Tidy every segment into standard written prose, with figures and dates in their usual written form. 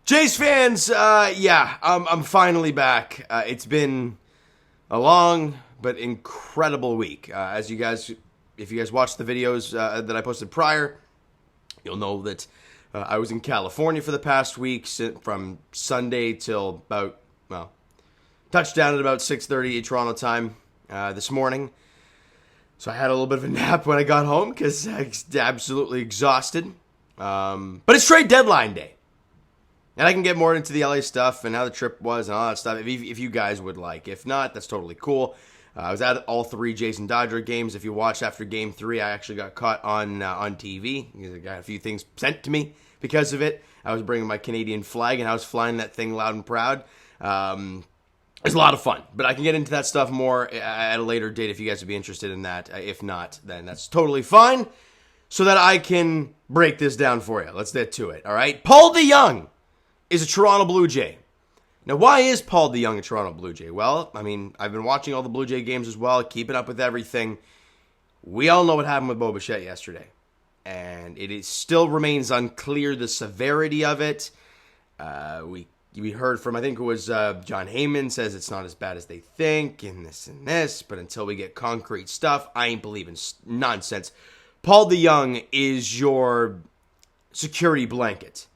Jays fans, I'm finally back. It's been a long but incredible week. If you guys watched the videos that I posted prior, you'll know that I was in California for the past week, from Sunday till touchdown at about 6:30 Toronto time this morning. So I had a little bit of a nap when I got home because I was absolutely exhausted. But it's trade deadline day. And I can get more into the LA stuff and how the trip was and all that stuff if you guys would like. If not, that's totally cool. I was at all three Jays and Dodger games. If you watched after Game 3, I actually got caught on TV. I got a few things sent to me because of it. I was bringing my Canadian flag, and I was flying that thing loud and proud. It was a lot of fun. But I can get into that stuff more at a later date if you guys would be interested in that. If not, then that's totally fine, so that I can break this down for you. Let's get to it, all right? Paul De Jong is a Toronto Blue Jay. Now, why is Paul De Jong a Toronto Blue Jay? Well, I mean, I've been watching all the Blue Jay games as well, keeping up with everything. We all know what happened with Bo Bichette yesterday, and still remains unclear the severity of it. We heard from, I think it was John Heyman, says it's not as bad as they think, and this, but until we get concrete stuff, I ain't believing nonsense. Paul De Jong is your security blanket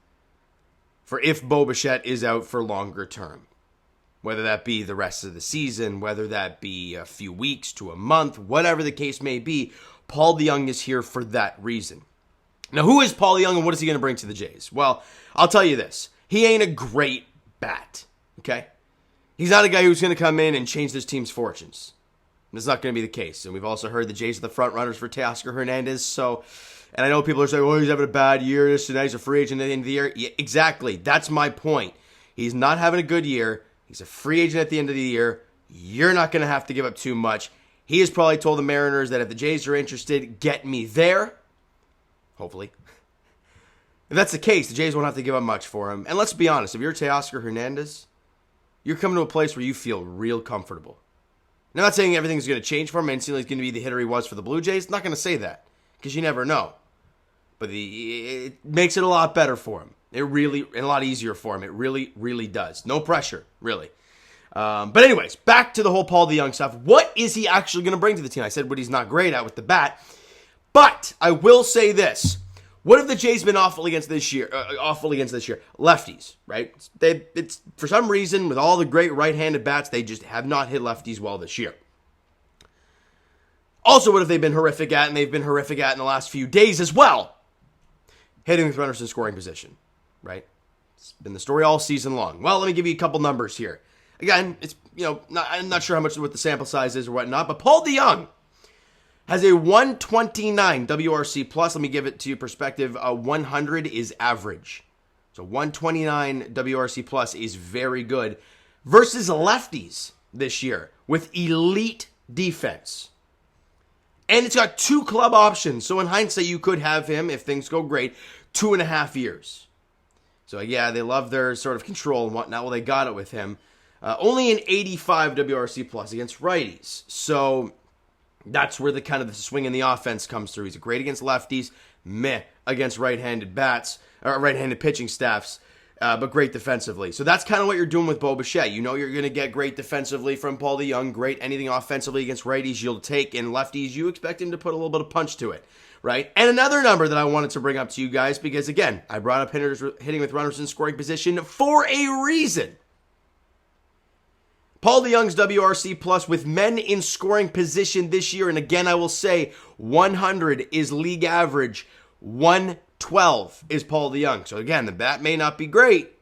for if Bo Bichette is out for longer term. Whether that be the rest of the season, whether that be a few weeks to a month, whatever the case may be, Paul De Jong is here for that reason. Now, who is Paul De Jong and what is he going to bring to the Jays? Well, I'll tell you this. He ain't a great bat, okay? He's not a guy who's going to come in and change this team's fortunes. That's not going to be the case. And we've also heard the Jays are the front runners for Teoscar Hernandez, and I know people are saying, well, he's having a bad year, this and that, he's a free agent at the end of the year. Yeah, exactly. That's my point. He's not having a good year. He's a free agent at the end of the year. You're not going to have to give up too much. He has probably told the Mariners that if the Jays are interested, get me there. Hopefully. If that's the case, the Jays won't have to give up much for him. And let's be honest, if you're Teoscar Hernandez, you're coming to a place where you feel real comfortable. Now, I'm not saying everything's going to change for him and instantly he's going to be the hitter he was for the Blue Jays. I'm not going to say that, because you never know. But it makes it a lot better for him. And a lot easier for him. It really, really does. No pressure, really. But anyways, back to the whole Paul De Jong stuff. What is he actually going to bring to the team? I said what he's not great at with the bat. But I will say this. What have the Jays been awful against this year? Lefties, right? It's for some reason, with all the great right-handed bats, they just have not hit lefties well this year. Also, what have they been horrific at? And they've been horrific at in the last few days as well. Hitting with runners in scoring position, right? It's been the story all season long. Well, let me give you a couple numbers here. Again, I'm not sure how much what the sample size is or whatnot, but Paul De Jong has a 129 WRC plus. Let me give it to you perspective. 100 is average. So 129 WRC plus is very good versus lefties this year with elite defense. And it's got 2 club options. So in hindsight, you could have him, if things go great, 2.5 years. So yeah, they love their sort of control and whatnot. Well, they got it with him. Only an 85 WRC plus against righties. So that's where the kind of the swing in the offense comes through. He's great against lefties, meh against right-handed bats, or right-handed pitching staffs, but great defensively. So that's kind of what you're doing with Bo Bichette. You know you're going to get great defensively from Paul De Jong, great anything offensively against righties you'll take, and lefties you expect him to put a little bit of punch to it, right? And another number that I wanted to bring up to you guys, because again, I brought up hitting with runners in scoring position for a reason. Paul De Jong's WRC plus with men in scoring position this year, and again I will say 100 is league average, 112 is Paul De Jong. So again, the bat may not be great,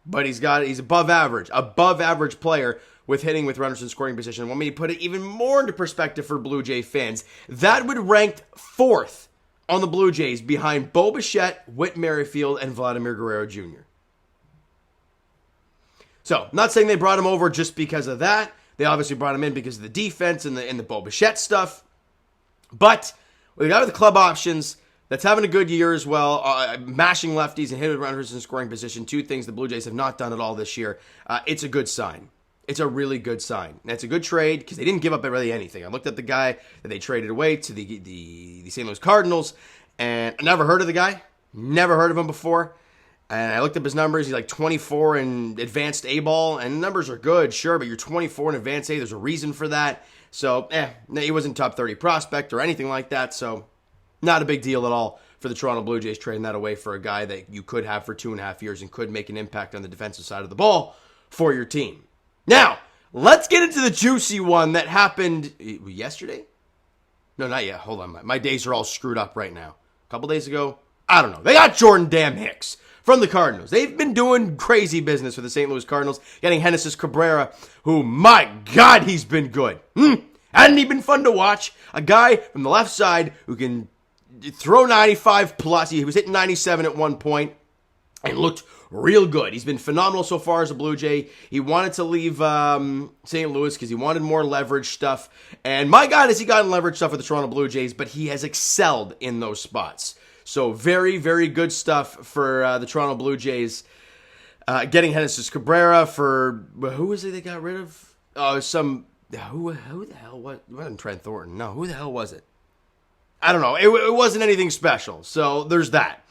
but he's above average player with hitting with runners in scoring position. Want me to put it even more into perspective for Blue Jay fans? That would rank 4th on the Blue Jays behind Bo Bichette, Whit Merrifield, and Vladimir Guerrero Jr. So, not saying they brought him over just because of that. They obviously brought him in because of the defense and the Bo Bichette stuff. But with a guy with the club options that's having a good year as well, mashing lefties and hitting runners in scoring position, 2 things the Blue Jays have not done at all this year, it's a good sign. It's a really good sign. And it's a good trade because they didn't give up really anything. I looked at the guy that they traded away to the St. Louis Cardinals, and I never heard of the guy. Never heard of him before. And I looked up his numbers. He's like 24 in advanced A-ball, and numbers are good, sure, but you're 24 in advanced A. There's a reason for that. So, he wasn't top 30 prospect or anything like that, so not a big deal at all for the Toronto Blue Jays trading that away for a guy that you could have for 2.5 years and could make an impact on the defensive side of the ball for your team. Now, let's get into the juicy one that happened yesterday? No, not yet. Hold on. My days are all screwed up right now. A couple days ago? I don't know. They got Jordan damn Hicks from the Cardinals. They've been doing crazy business with the St. Louis Cardinals, getting Genesis Cabrera, who, my God, he's been good. Hadn't he been fun to watch? A guy from the left side who can throw 95 plus. He was hitting 97 at one point and looked real good. He's been phenomenal so far as a Blue Jay. He wanted to leave St. Louis because he wanted more leverage stuff. And my God, has he gotten leverage stuff with the Toronto Blue Jays, but he has excelled in those spots. So very, very good stuff for the Toronto Blue Jays. Getting Genesis Cabrera for, who was it they got rid of? Who the hell was it? Wasn't Trent Thornton. No, who the hell was it? I don't know. It wasn't anything special. So there's that.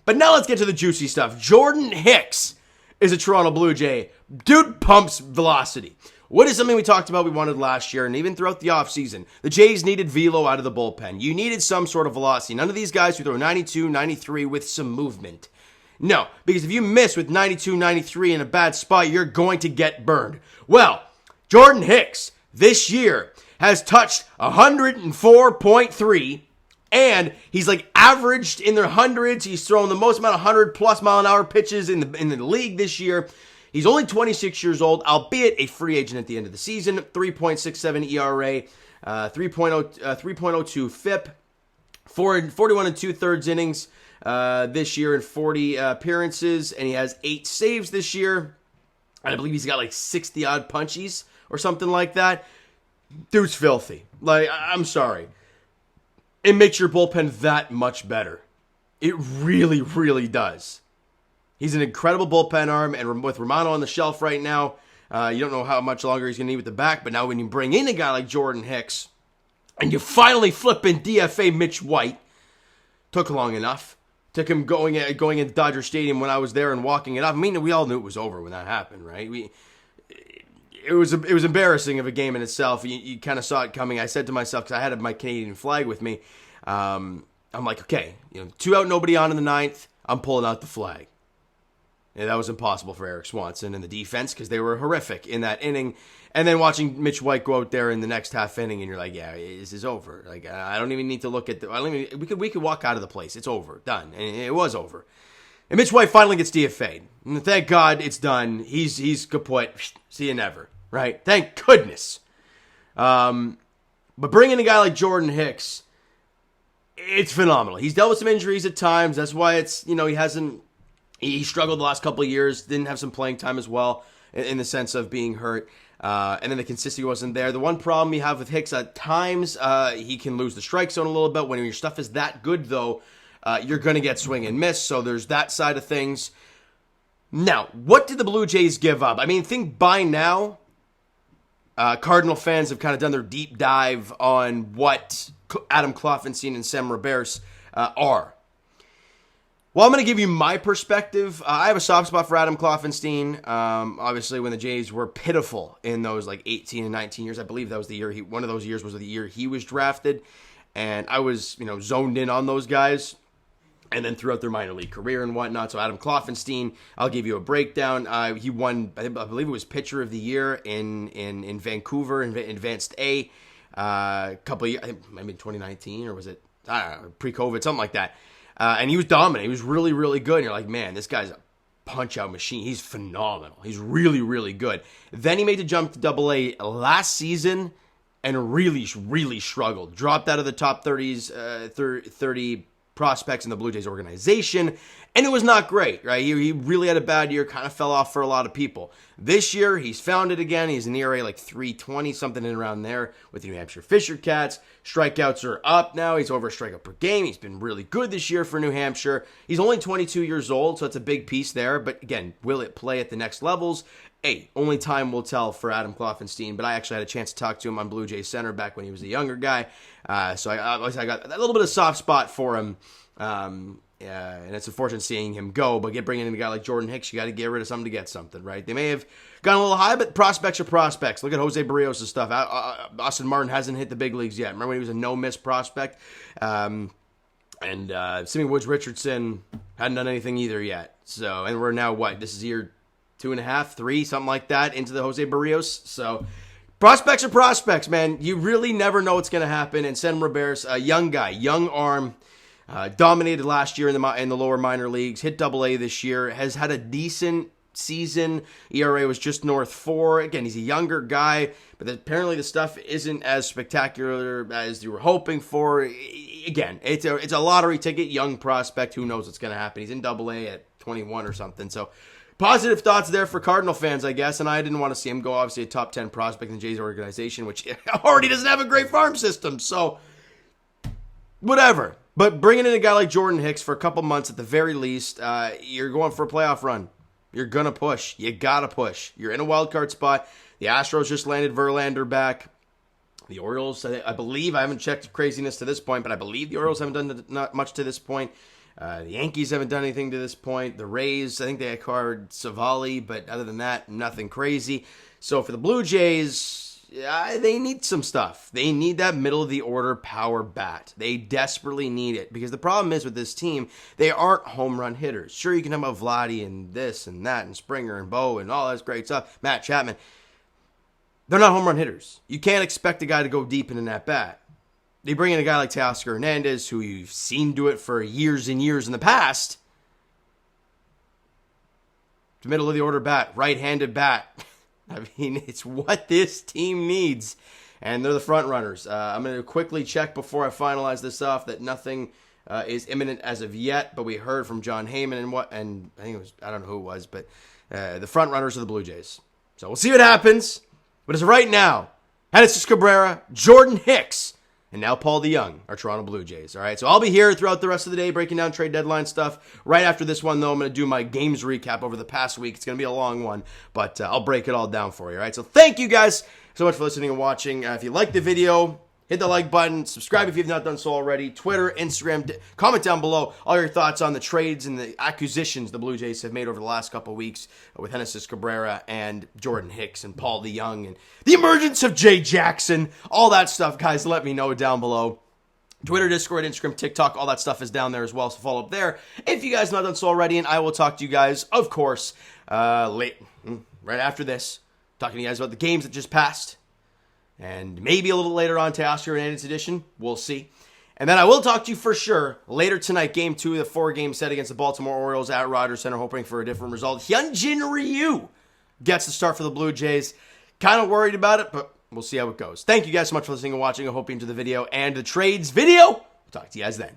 But now let's get to the juicy stuff. Jordan Hicks is a Toronto Blue Jay. Dude pumps velocity. What is something we talked about we wanted last year and even throughout the offseason? The Jays needed velo out of the bullpen. You needed some sort of velocity. None of these guys who throw 92, 93 with some movement. No, because if you miss with 92, 93 in a bad spot, you're going to get burned. Well, Jordan Hicks this year has touched 104.3, and he's like averaged in their hundreds. He's thrown the most amount of 100+ mile an hour pitches in the league this year. He's only 26 years old, albeit a free agent at the end of the season. 3.67 ERA, 3.02 FIP, 41 and 2/3 innings this year in 40 appearances, and he has 8 saves this year. And I believe he's got like 60 odd punchies or something like that. Dude's filthy. Like, I'm sorry. It makes your bullpen that much better. It really, really does. He's an incredible bullpen arm, and with Romano on the shelf right now, you don't know how much longer he's going to need with the back, but now when you bring in a guy like Jordan Hicks, and you finally flip in DFA Mitch White, took long enough. Took him going into Dodger Stadium when I was there and walking it up. I mean, we all knew it was over when that happened, right? It was embarrassing of a game in itself. You kind of saw it coming. I said to myself, because I had my Canadian flag with me, I'm like, okay, 2 out, nobody on in the 9th. I'm pulling out the flag. And that was impossible for Eric Swanson and the defense because they were horrific in that inning. And then watching Mitch White go out there in the next half inning, and you're like, yeah, this is over. Like, I don't even need to look at we could walk out of the place. It's over, done, and it was over. And Mitch White finally gets DFA'd. And thank God it's done. He's kaput. See you never. Right? Thank goodness. But bringing a guy like Jordan Hicks, it's phenomenal. He's dealt with some injuries at times. That's why it's he struggled the last couple of years. Didn't have some playing time as well in the sense of being hurt. And then the consistency wasn't there. The one problem you have with Hicks at times, he can lose the strike zone a little bit. When your stuff is that good, though, you're going to get swing and miss. So there's that side of things. Now, what did the Blue Jays give up? I mean, I think by now, Cardinal fans have kind of done their deep dive on what Adam Kloffenstein and Sam Robersse are. Well, I'm going to give you my perspective. I have a soft spot for Adam Kloffenstein. Obviously, when the Jays were pitiful in those 18 and 19 years, I believe that was the year one of those years was the year he was drafted, and I was zoned in on those guys. And then throughout their minor league career and whatnot. So Adam Kloffenstein, I'll give you a breakdown. He won, I believe it was Pitcher of the Year in Vancouver in Advanced A. Couple of years, maybe 2019 or was it pre-COVID, something like that. And he was dominant. He was really, really good. And you're like, man, this guy's a punch-out machine. He's phenomenal. He's really, really good. Then he made the jump to Double-A last season and really, really struggled. Dropped out of the top 30 prospects in the Blue Jays organization, and it was not great, right? He really had a bad year, kind of fell off for a lot of people. This year, he's found it again. He's an ERA like 3.20, something in around there with the New Hampshire Fisher Cats. Strikeouts are up now. He's over a strikeout per game. He's been really good this year for New Hampshire. He's only 22 years old, so it's a big piece there. But again, will it play at the next levels? Only time will tell for Adam Kloffenstein, but I actually had a chance to talk to him on Blue Jays Center back when he was a younger guy. So I got a little bit of soft spot for him and it's unfortunate seeing him go, but bringing in a guy like Jordan Hicks, you got to get rid of something to get something, right? They may have gone a little high, but prospects are prospects. Look at Jose Barrios' stuff. Austin Martin hasn't hit the big leagues yet. Remember when he was a no-miss prospect? And Simeon Woods Richardson hadn't done anything either yet. So, and we're now, this is year 2.5, 3, something like that, into the Jose Barrios. So, prospects are prospects, man. You really never know what's going to happen. And Sam Robersse, a young guy, young arm, dominated last year in the lower minor leagues, hit AA this year, has had a decent season. ERA was just north 4. Again, he's a younger guy, but apparently the stuff isn't as spectacular as you were hoping for. Again, it's a lottery ticket, young prospect. Who knows what's going to happen? He's in AA at 21 or something. So positive thoughts there for Cardinal fans, I guess, and I didn't want to see him go, obviously, a top 10 prospect in the Jays organization, which already doesn't have a great farm system, so whatever. But bringing in a guy like Jordan Hicks for a couple months at the very least, you're going for a playoff run. You're going to push. You got to push. You're in a wild card spot. The Astros just landed Verlander back. The Orioles, I believe, I haven't checked craziness to this point, but I believe the Orioles haven't done not much to this point. The Yankees haven't done anything to this point. The Rays, I think they acquired Savali, but other than that, nothing crazy. So for the Blue Jays, they need some stuff. They need that middle-of-the-order power bat. They desperately need it, because the problem is with this team, they aren't home run hitters. Sure, you can talk about Vladdy and this and that and Springer and Bo and all that great stuff, Matt Chapman. They're not home run hitters. You can't expect a guy to go deep into that bat. They bring in a guy like Teoscar Hernandez, who you've seen do it for years and years in the past. The middle-of-the-order bat, right-handed bat. I mean, it's what this team needs, and they're the front runners. I'm going to quickly check before I finalize this off that nothing is imminent as of yet, but we heard from John Heyman and I think it was, I don't know who it was, but the front runners are the Blue Jays. So we'll see what happens, but as of right now, Genesis Cabrera, Jordan Hicks, and now Paul De Jong, our Toronto Blue Jays. All right, so I'll be here throughout the rest of the day breaking down trade deadline stuff. Right after this one, though, I'm going to do my games recap over the past week. It's going to be a long one, but I'll break it all down for you. All right, so thank you guys so much for listening and watching. If you liked the video, hit the like button. Subscribe if you've not done so already. Twitter, Instagram, comment down below all your thoughts on the trades and the acquisitions the Blue Jays have made over the last couple of weeks with Genesis Cabrera and Jordan Hicks and Paul De Jong and the emergence of Jay Jackson. All that stuff, guys, let me know down below. Twitter, Discord, Instagram, TikTok, all that stuff is down there as well, so follow up there if you guys have not done so already, and I will talk to you guys, of course, right after this, talking to you guys about the games that just passed. And maybe a little later on, Teoscar Hernandez edition. We'll see. And then I will talk to you for sure later tonight, Game 2 of the 4-game set against the Baltimore Orioles at Rogers Center, hoping for a different result. Hyunjin Ryu gets the start for the Blue Jays. Kind of worried about it, but we'll see how it goes. Thank you guys so much for listening and watching. I hope you enjoyed the video and the trades video. We'll talk to you guys then.